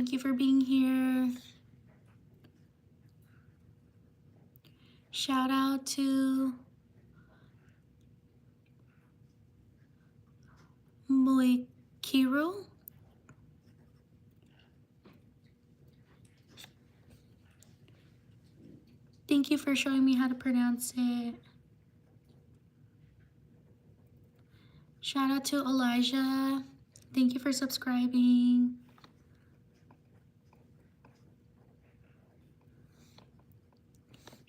Thank you for being here. Shout out to Muikiru. Thank you for showing me how to pronounce it. Shout out to Elijah. Thank you for subscribing.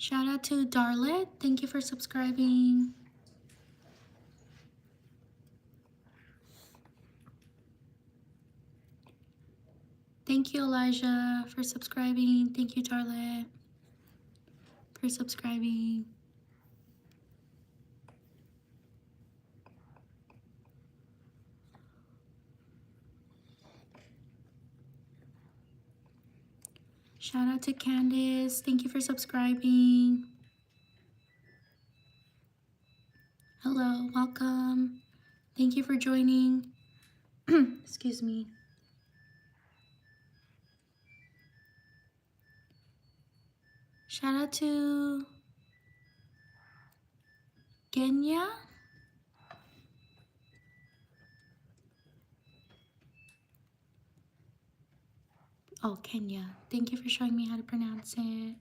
Shout out to Darlet. Thank you for subscribing. Thank you, Elijah, for subscribing. Thank you, Darlet, for subscribing. Shout out to Candace. Thank you for subscribing. Hello, welcome. Thank you for joining. Excuse me. Shout out to Kenya. Oh, Kenya. Thank you for showing me how to pronounce it.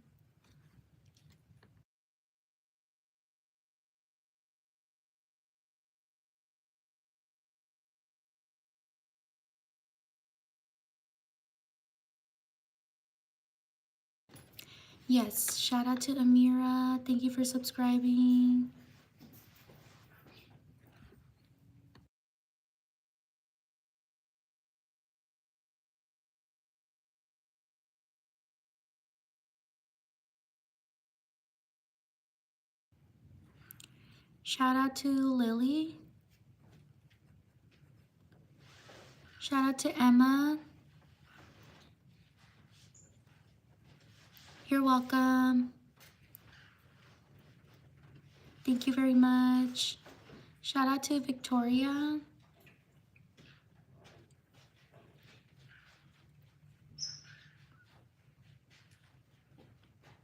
Yes, shout out to Amira. Thank you for subscribing. Shout out to Lily. Shout out to Emma. You're welcome. Thank you very much. Shout out to Victoria.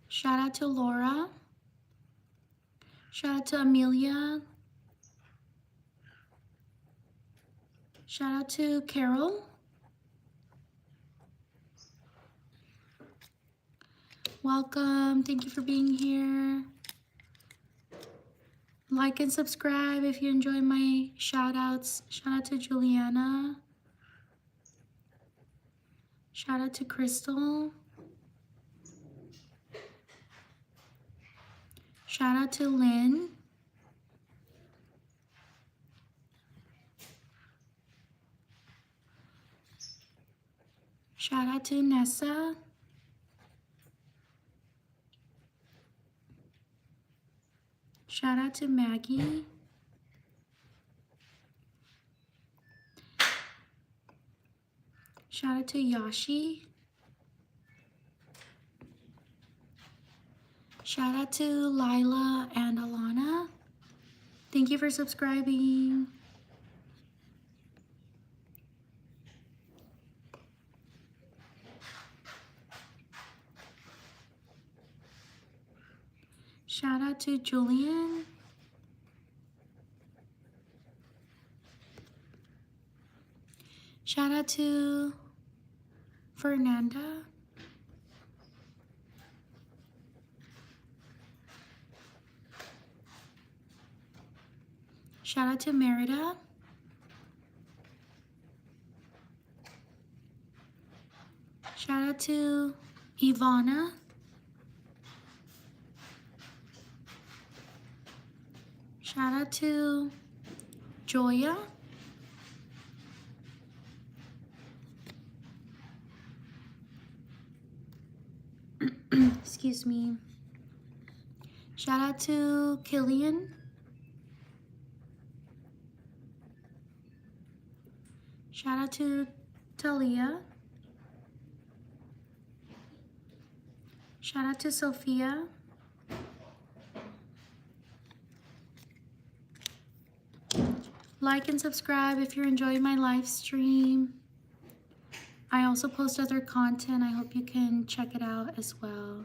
Shout out to Laura. Shout out to Amelia. Shout out to Carol. Welcome. Thank you for being here. Like and subscribe if you enjoy my shout outs. Shout out to Juliana. Shout out to Crystal. Shout out to Lynn. Shout out to Nessa. Shout out to Maggie. Shout out to Yashi. Shout out to Lila and Alana. Thank you for subscribing. Shout out to Julian. Shout out to Fernanda. Shout out to Merida. Shout out to Ivana. Shout out to Joya. Excuse me. Shout out to Killian. Shout out to Talia. Shout out to Sophia. Like and subscribe if you're enjoying my live stream. I also post other content. I hope you can check it out as well.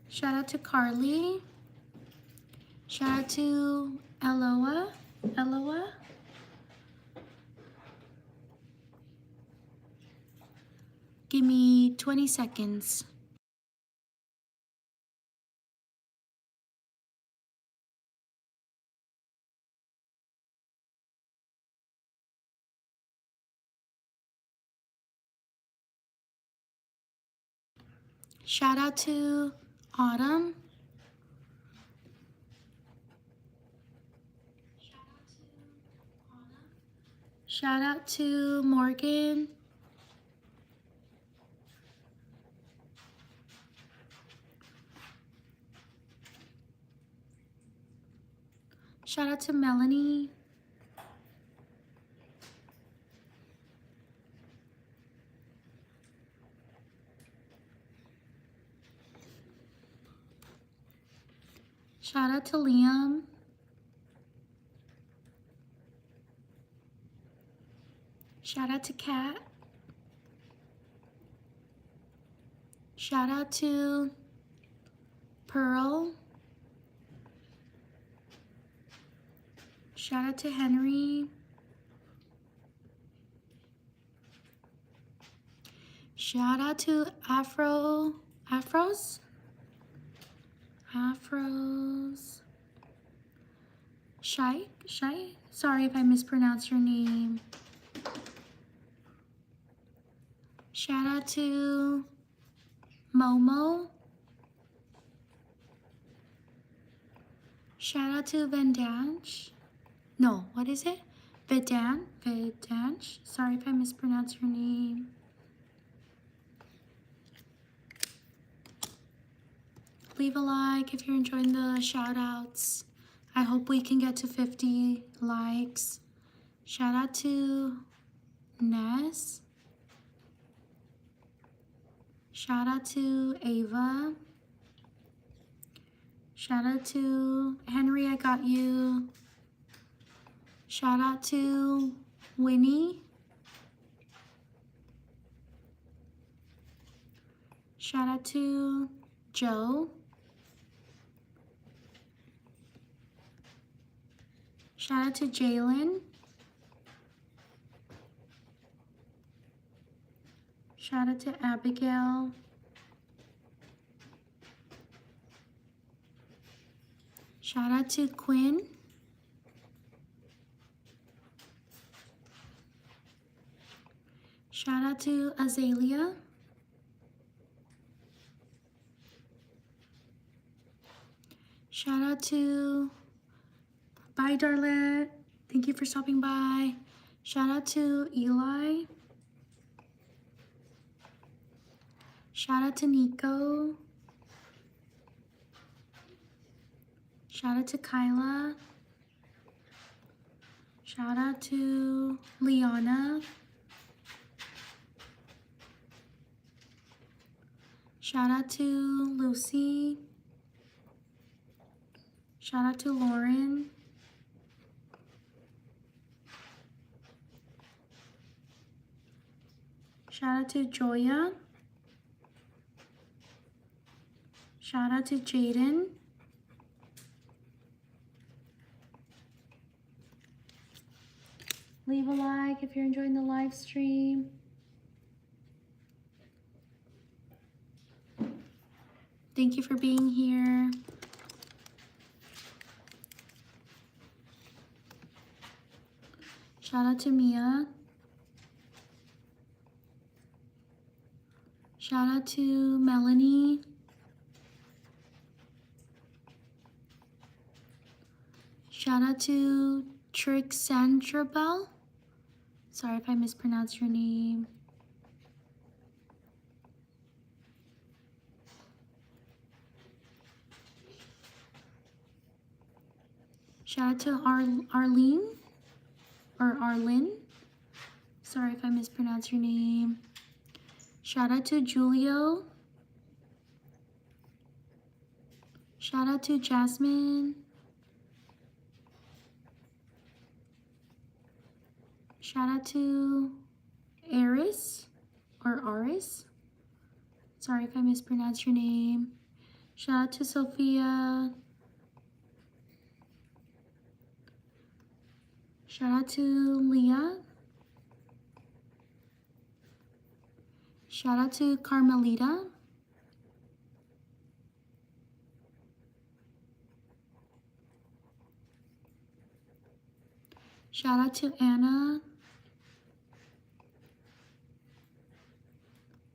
Shout out to Carly. Shout out to Eloa. Eloa. Give me 20 seconds. Shout out to Autumn. Shout out to Morgan. Shout out to Melanie. Shout out to Liam. Shout out to Kat. Shout out to Pearl. Shout out to Henry. Shout out to Afros. Shy? Sorry if I mispronounced your name. Shout out to Momo. Shout out to Vendange. No, what is it? Vedange. Sorry if I mispronounced your name. Leave a like if you're enjoying the shout outs. I hope we can get to 50 likes. Shout out to Ness. Shout out to Ava. Shout out to Henry, I got you. Shout out to Winnie. Shout out to Joe. Shout out to Jalen. Shout out to Abigail. Shout out to Quinn. Shout out to Azalea. Shout out to, bye Darlette. Thank you for stopping by. Shout out to Eli. Shout out to Nico. Shout out to Kyla. Shout out to Liana. Shout out to Lucy. Shout out to Lauren. Shout out to Joya. Shout out to Jaden. Leave a like if you're enjoying the live stream. Thank you for being here. Shout out to Mia. Shout out to Melanie. Shout out to Trixandra Bell. Sorry if I mispronounced your name. Shout out to Arlene or Arlyn. Sorry if I mispronounced your name. Shout out to Julio. Shout out to Jasmine. Shout out to Eris. or Aris. Sorry if I mispronounced your name. Shout out to Sophia. Shout out to Leah. Shout out to Carmelita. Shout out to Anna.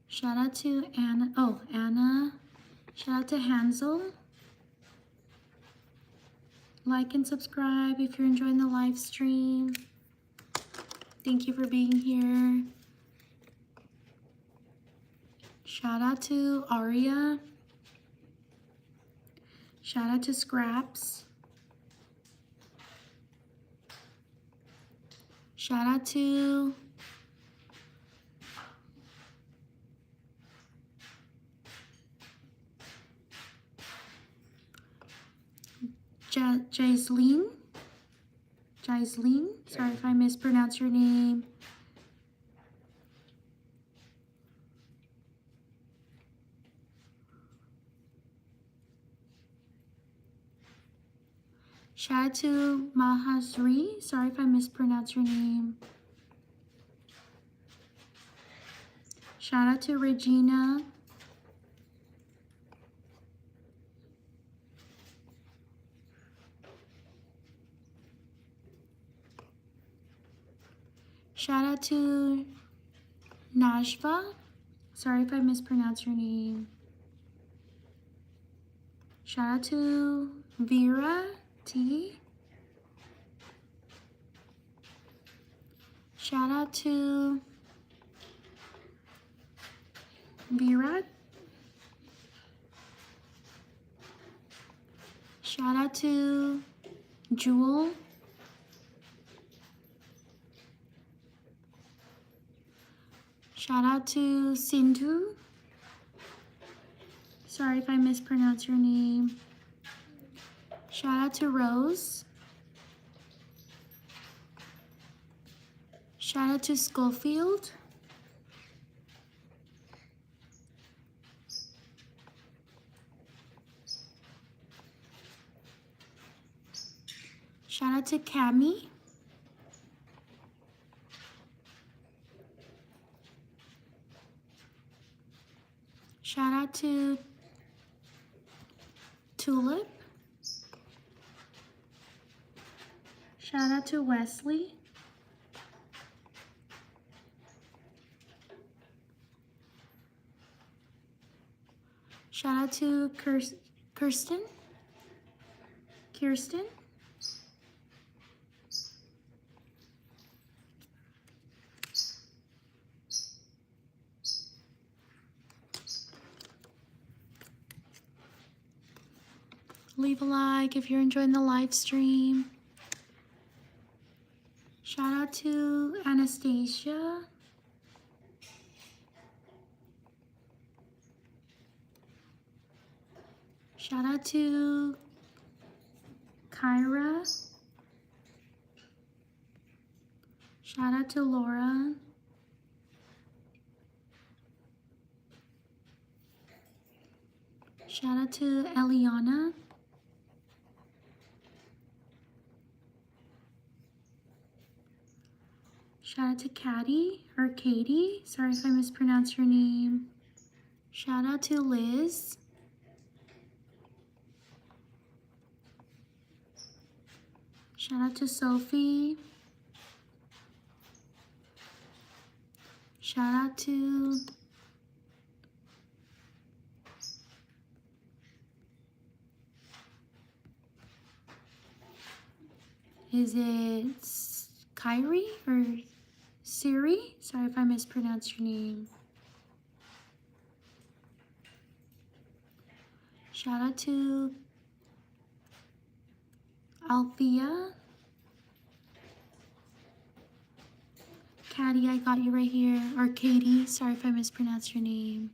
Shout out to Anna. Oh, Anna. Shout out to Hansel. Like and subscribe if you're enjoying the live stream. Thank you for being here. Shout out to Aria. Shout out to Scraps. Shout out to Jaislene. Sorry if I mispronounced your name. Shout out to Mahasri. Sorry if I mispronounced your name. Shout out to Regina. Shout out to Najva. Sorry if I mispronounced your name. Shout out to Vera T. Shout out to Virat. Shout out to Jewel. Shout out to Sindhu. Sorry if I mispronounced your name. Shout out to Rose. Shout out to Schofield. Shout out to Cami. Shout out to Tulip. Shout out to Wesley. Shout out to Kirsten. Leave a like if you're enjoying the live stream. Shout out to Anastasia. Shout out to Kyra. Shout out to Laura. Shout out to Eliana. Shout out to Katie. Sorry if I mispronounced your name. Shout out to Liz. Shout out to Sophie. Shout out to is it Kyrie or Siri? Sorry if I mispronounced your name. Shout out to Althea. Caddy, I got you right here. Or Katie, sorry if I mispronounced your name.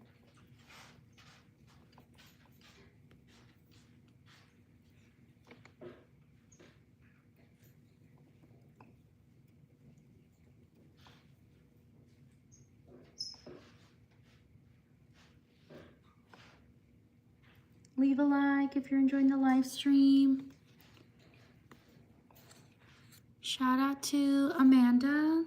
Leave a like if you're enjoying the live stream. Shout out to Amanda.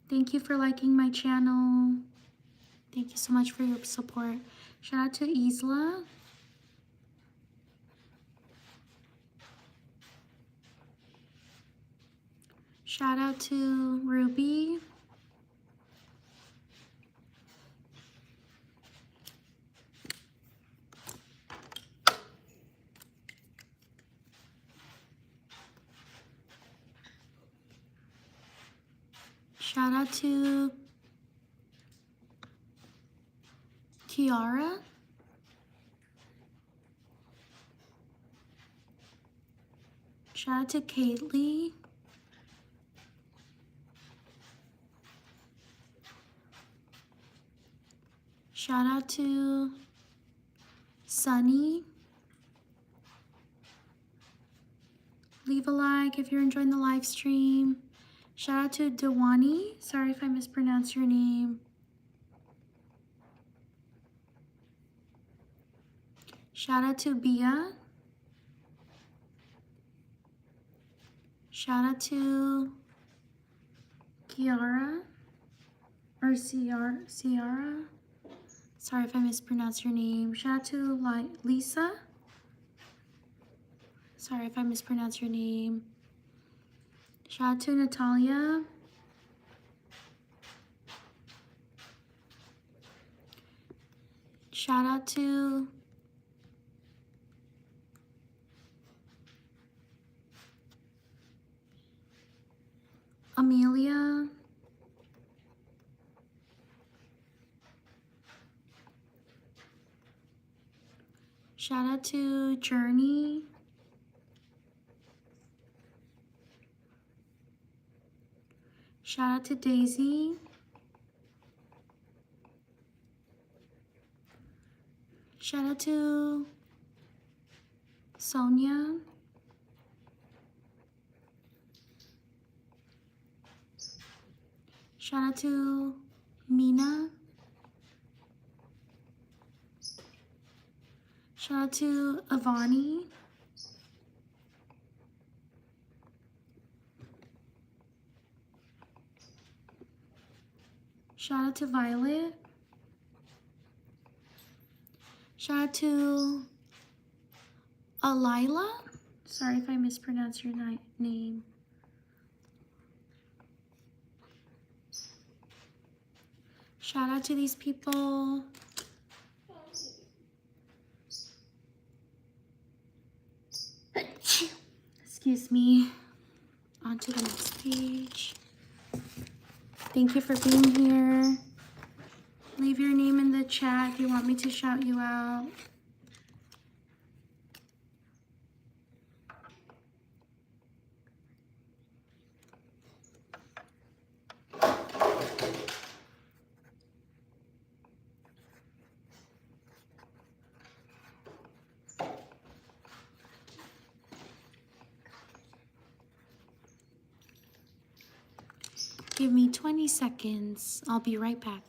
Thank you for liking my channel. Thank you so much for your support. Shout out to Isla. Shout out to Ruby. Shout out to Kiara. Shout out to Kaylee. Shout out to Sunny. Leave a like if you're enjoying the live stream. Shout out to Dewani. Sorry if I mispronounced your name. Shout out to Bia. Shout out to Kiara or Ciara. Sorry if I mispronounced your name. Shout out to Lisa. Sorry if I mispronounced your name. Shout out to Natalia. Shout out to Amelia. Shout out to Journey. Shout out to Daisy. Shout out to Sonia. Shout out to Mina. Shout out to Avani. Shout out to Violet. Shout out to Alila. Sorry if I mispronounced your name. Shout out to these people. Excuse me. On to the next page. Thank you for being here. Leave your name in the chat if you want me to shout you out. Give me 20 seconds. I'll be right back.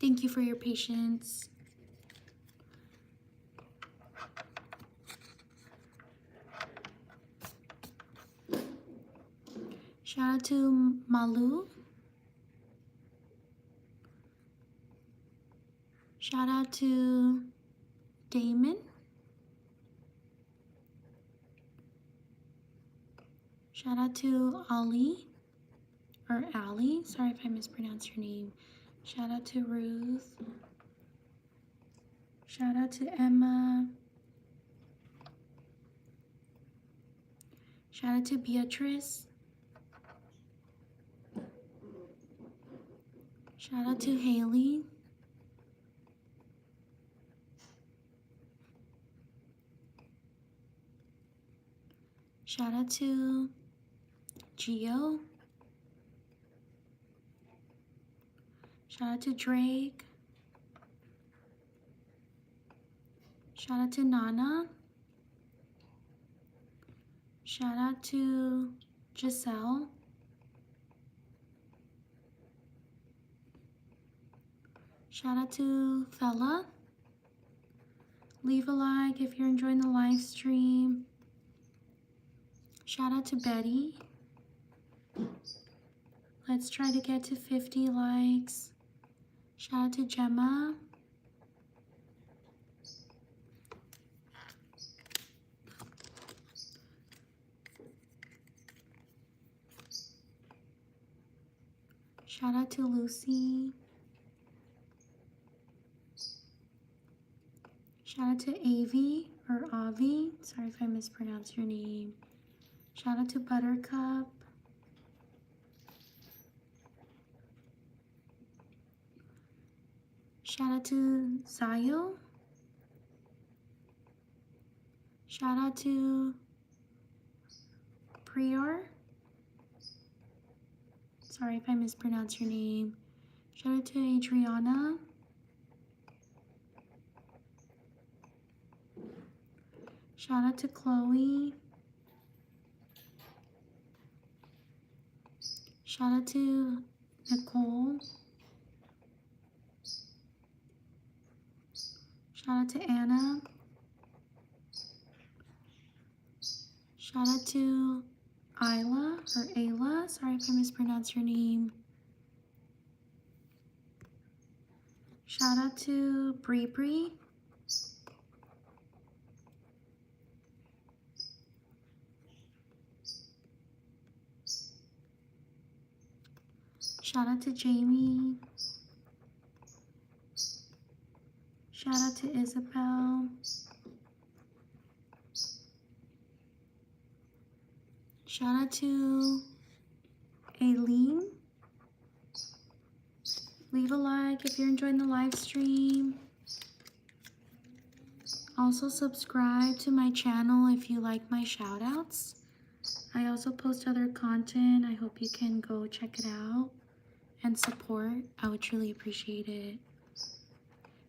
Thank you for your patience. Shout out to Malu. Shout out to Damon. Shout out to Ali, or Ali. Sorry if I mispronounced your name. Shout out to Ruth. Shout out to Emma. Shout out to Beatrice. Shout out to Haley. Shout out to Gio. Shout out to Drake. Shout out to Nana. Shout out to Giselle. Shout out to Fella. Leave a like if you're enjoying the live stream. Shout out to Betty. Let's try to get to 50 likes. Shout out to Gemma. Shout out to Lucy. Shout out to Avi or Avi. Sorry if I mispronounced your name. Shout out to Buttercup. Shout out to Zayo. Shout out to Prior. Sorry if I mispronounced your name. Shout out to Adriana. Shout out to Chloe. Shout out to Nicole. Shout out to Anna. Shout out to Isla or Ayla. Sorry if I mispronounced your name. Shout out to Bree Bree. Shout out to Jamie. Shout out to Isabel. Shout out to Aileen. Leave a like if you're enjoying the live stream. Also subscribe to my channel if you like my shout outs. I also post other content. I hope you can go check it out and support. I would truly appreciate it.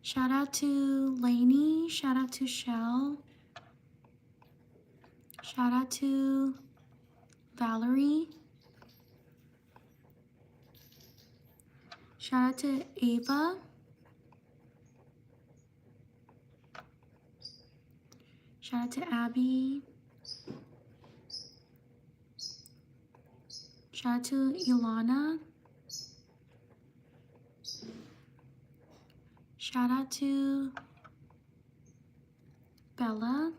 Shout out to Lainey. Shout out to Shell. Shout out to Valerie. Shout out to Ava. Shout out to Abby. Shout out to Ilana. Shout out to Bella.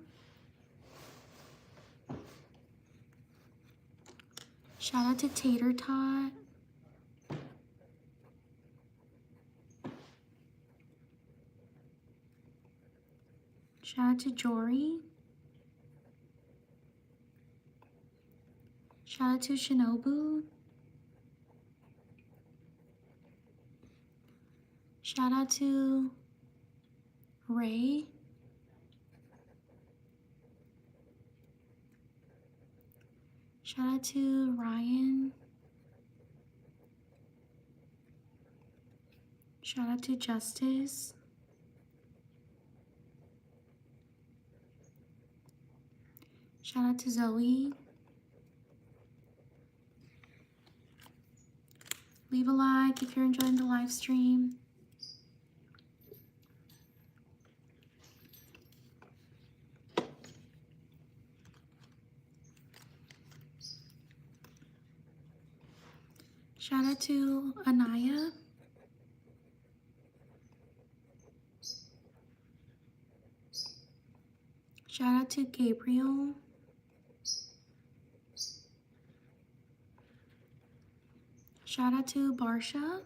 Shout out to Tater Tot. Shout out to Jory. Shout out to Shinobu. Shout out to Ray. Shout out to Ryan. Shout out to Justice. Shout out to Zoe. Leave a like if you're enjoying the live stream. Shout out to Anaya. Shout out to Gabriel. Shout out to Barsha.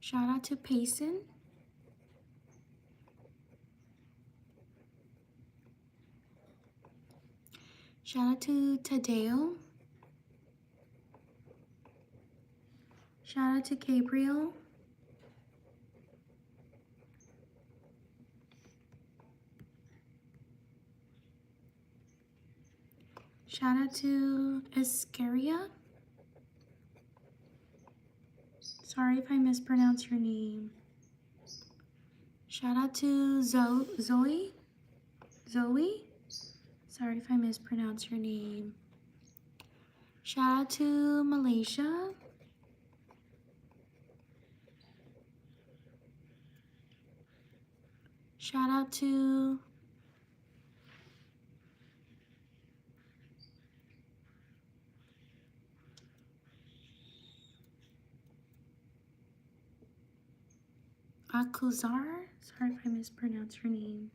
Shout out to Payson. Shout out to Tadeo. Shout out to Gabriel. Shout out to Iscaria. Sorry if I mispronounce your name. Shout out to Zoe. Zoe? Sorry if I mispronounce your name. Shout out to Malaysia. Shout out to Akuzar. Sorry if I mispronounce your name.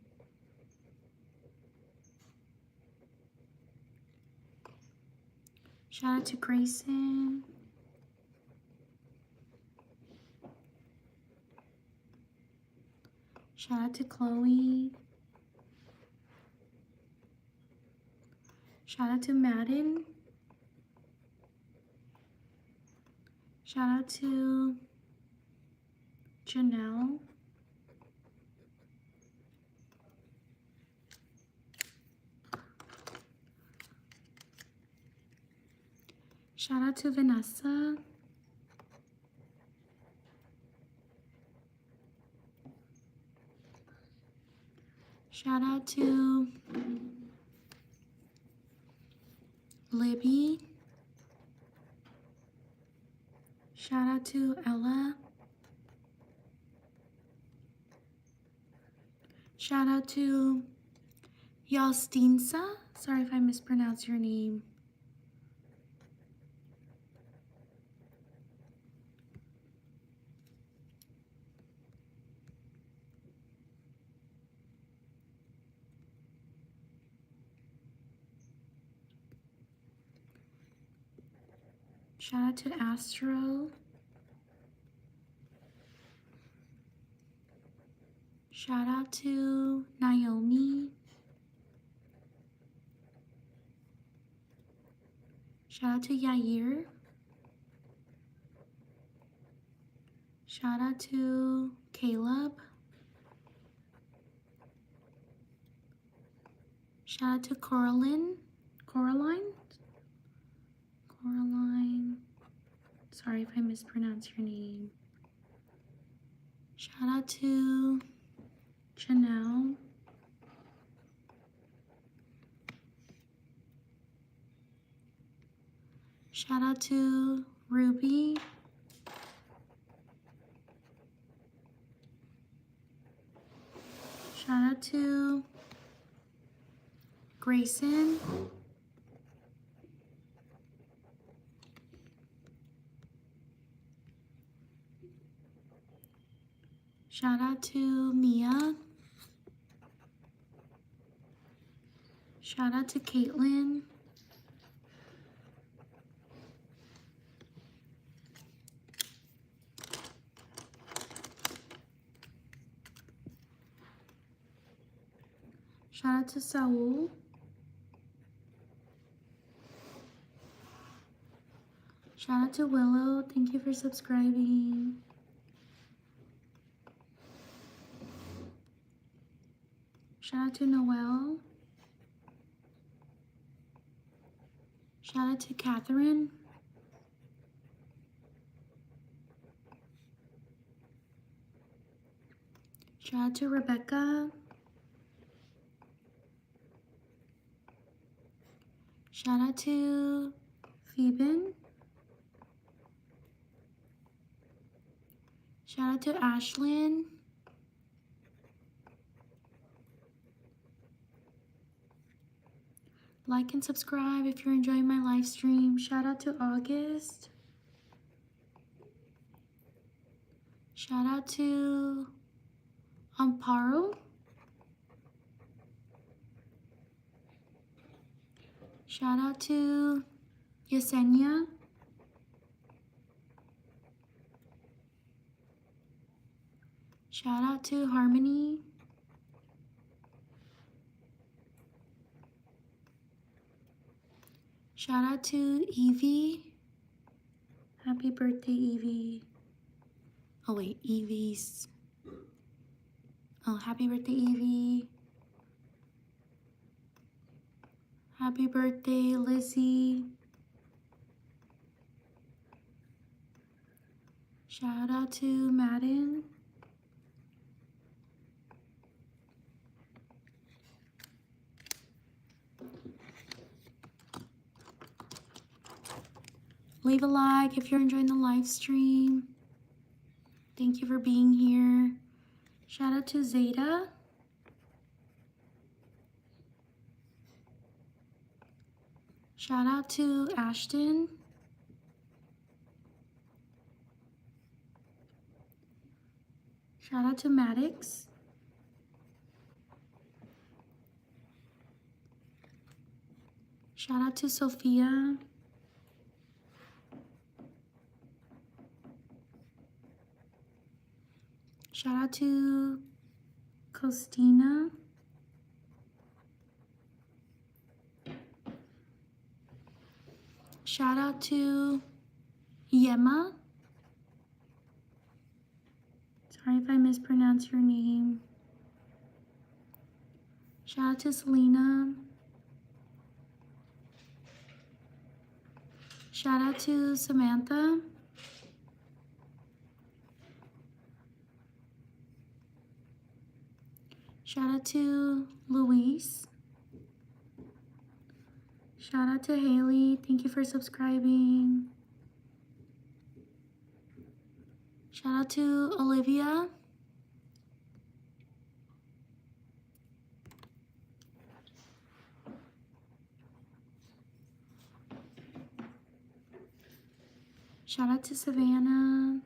Shout out to Grayson. Shout out to Chloe. Shout out to Madden. Shout out to Janelle. Shout out to Vanessa. Shout out to Libby. Shout out to Ella. Shout out to Yalstinsa. Sorry if I mispronounce your name. Shout out to Astro. Shout out to Naomi. Shout out to Yair. Shout out to Caleb. Shout out to Coraline. Sorry if I mispronounce your name. Shout out to Janelle. Shout out to Ruby. Shout out to Grayson. Shout out to Mia. Shout out to Caitlin. Shout out to Saul. Shout out to Willow. Thank you for subscribing. Shout out to Noelle. Shout out to Catherine. Shout out to Rebecca. Shout out to Phoeben. Shout out to Ashlyn. Like and subscribe if you're enjoying my live stream. Shout out to August. Shout out to Amparo. Shout out to Yesenia. Shout out to Harmony. Shout out to Evie. Happy birthday, Evie. Oh wait, Evie's. Oh, happy birthday, Evie. Happy birthday, Lizzie. Shout out to Madden. Leave a like if you're enjoying the live stream. Thank you for being here. Shout out to Zeta. Shout out to Ashton. Shout out to Maddox. Shout out to Sophia. Shout out to Costina. Shout out to Yema. Sorry if I mispronounce your name. Shout out to Selena. Shout out to Samantha. Shout out to Luis. Shout out to Haley. Thank you for subscribing. Shout out to Olivia. Shout out to Savannah.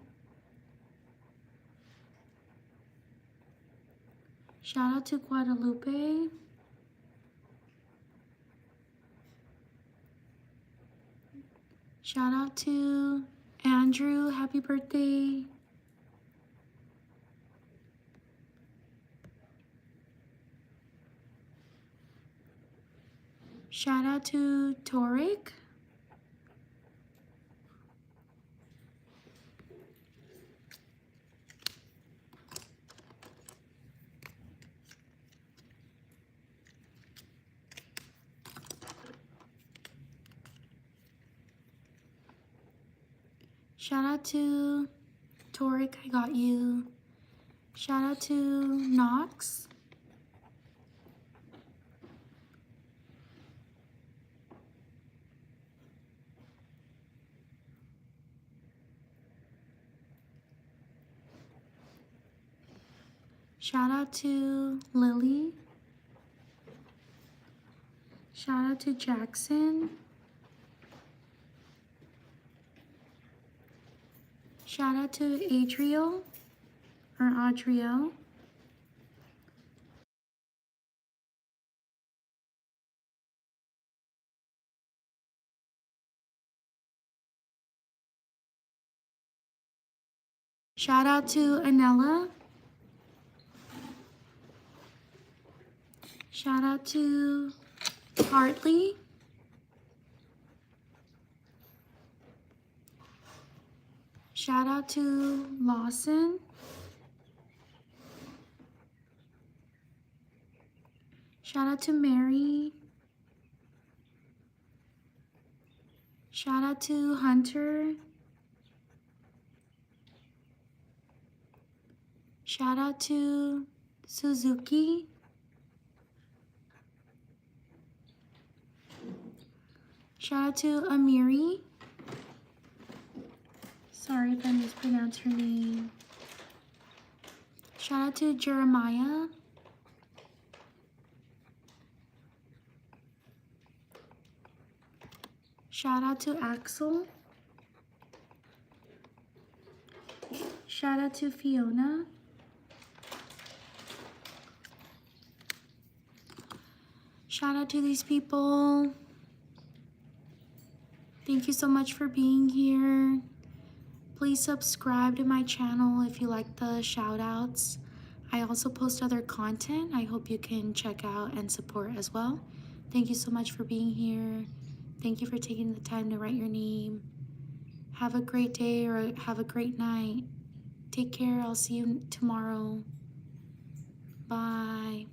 Shout out to Guadalupe. Shout out to Andrew. Happy birthday. Shout out to Torik. Shout out to Torik, I got you. Shout out to Knox. Shout out to Lily. Shout out to Jackson. Shout out to Adriel or Adriel. Shout out to Anella. Shout out to Hartley. Shout out to Lawson. Shout out to Mary. Shout out to Hunter. Shout out to Suzuki. Shout out to Amiri. Sorry if I mispronounced her name. Shout out to Jeremiah. Shout out to Axel. Shout out to Fiona. Shout out to these people. Thank you so much for being here. Please subscribe to my channel if you like the shout outs. I also post other content I hope you can check out and support as well. Thank you so much for being here. Thank you for taking the time to write your name. Have a great day or have a great night. Take care. I'll see you tomorrow. Bye.